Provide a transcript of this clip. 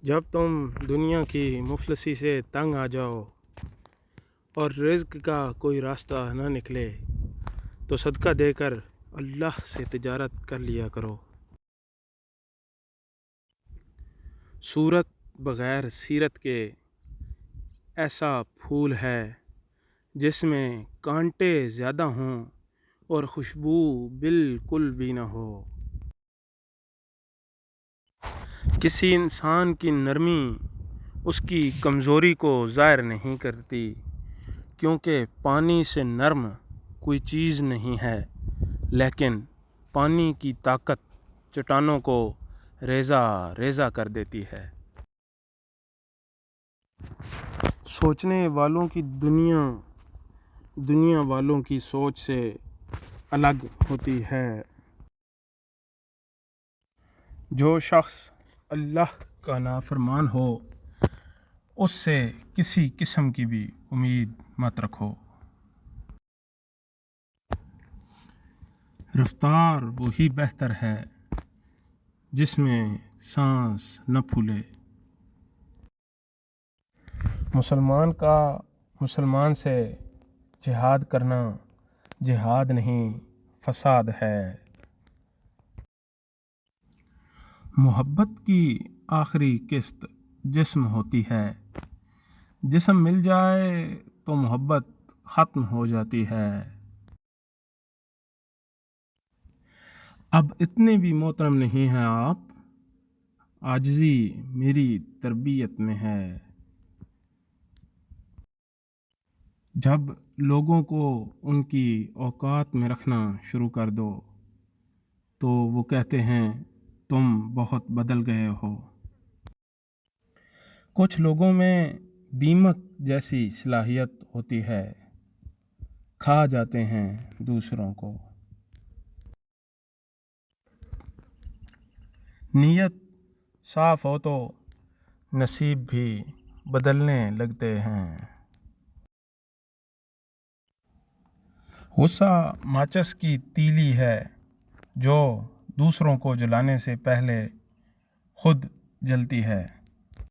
جب تم دنیا کی مفلسی سے تنگ آ جاؤ اور رزق کا کوئی راستہ نہ نکلے تو صدقہ دے کر اللہ سے تجارت کر لیا کرو۔ صورت بغیر سیرت کے ایسا پھول ہے جس میں کانٹے زیادہ ہوں اور خوشبو بالکل بھی نہ ہو۔ کسی انسان کی نرمی اس کی کمزوری کو ظاہر نہیں کرتی، کیونکہ پانی سے نرم کوئی چیز نہیں ہے، لیکن پانی کی طاقت چٹانوں کو ریزہ ریزہ کر دیتی ہے۔ سوچنے والوں کی دنیا والوں کی سوچ سے الگ ہوتی ہے۔ جو شخص اللہ کا نافرمان ہو اس سے کسی قسم کی بھی امید مت رکھو۔ رفتار وہی بہتر ہے جس میں سانس نہ پھولے۔ مسلمان کا مسلمان سے جہاد کرنا جہاد نہیں، فساد ہے۔ محبت کی آخری قسط جسم ہوتی ہے، جسم مل جائے تو محبت ختم ہو جاتی ہے۔ اب اتنے بھی محترم نہیں ہیں آپ، عاجزی میری تربیت میں ہے۔ جب لوگوں کو ان کی اوقات میں رکھنا شروع کر دو تو وہ کہتے ہیں تم بہت بدل گئے ہو۔ کچھ لوگوں میں دیمک جیسی صلاحیت ہوتی ہے، کھا جاتے ہیں دوسروں کو۔ نیت صاف ہو تو نصیب بھی بدلنے لگتے ہیں۔ غصہ ماچس کی تیلی ہے جو دوسروں کو جلانے سے پہلے خود جلتی ہے۔